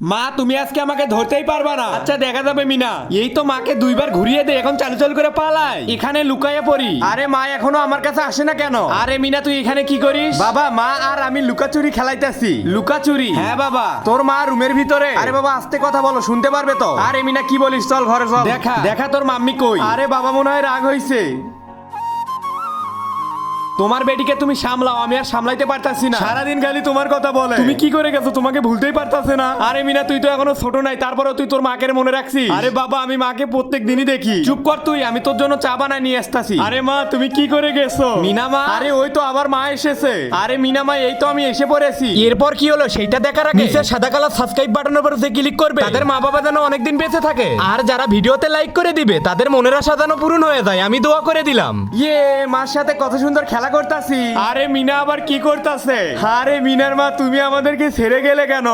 মা তুমি আজকে আমাকে ধরতেই পারবা না। আচ্ছা দেখা যাবে মিনা। এই তো মাকে দুইবার ঘুরিয়ে দে, এখন চালু চালু করে পালাই, এখানে লুকাইয়া পড়ি। আরে মা এখনো আমার কাছে আসে না কেন? আরে মিনা তুই এখানে কি করিস? বাবা মা আর আমি লুকাচুরি খেলাইতেছি। লুকাচুরি? হ্যাঁ বাবা। তোর মা রুমের ভিতরে। আরে বাবা আস্তে কথা বলো, শুনতে পারবে তো। আরে মিনা কি বলিস, চল ঘরে চল। দেখা দেখা তোর মাম্মি কই? আরে বাবা মনে হয় রাগ হইছে। তোমার বেটিকে তুমি সামলাও, আমি আর সামলাইতে পারতাছি না। সারাদিন খালি তোমার কথা বলে। তুমি কি করে গেছো, তোমাকে ভুলতেই পারতাছে না। আরে মিনা তুই তো এখনো ছোট নাই, তারপরে তুই তোর মাকে মনে রাখছিস। আরে বাবা আমি মাকে প্রত্যেক দিনই দেখি। চুপ কর তুই, আমি তোর জন্য চা বানায় নিয়ে আসতাছি। আরে মা তুমি কি করে গেছো? মিনা মা? আরে ওই তো আবার মা এসেছে। আরে মিনা মা এই তো আমি এসে পড়েছি। এরপর কি হলো সেইটা দেখার আগে নিচে সাদা কালো সাবস্ক্রাইব বাটনের উপর যে ক্লিক করবে তাদের মা বাবা যেন অনেকদিন বেঁচে থাকে, আর যারা ভিডিওতে লাইক করে দিবে তাদের মনের আশা যেন পূরণ হয়ে যায়, আমি দোয়া করে দিলাম। ইয়ে মার সাথে কত সুন্দর খেলা করতাছি। আরে মিনা আবার কি করতাছে? আরে মিনার মা তুমি আমাদেরকে ছেড়ে গেলে কেন?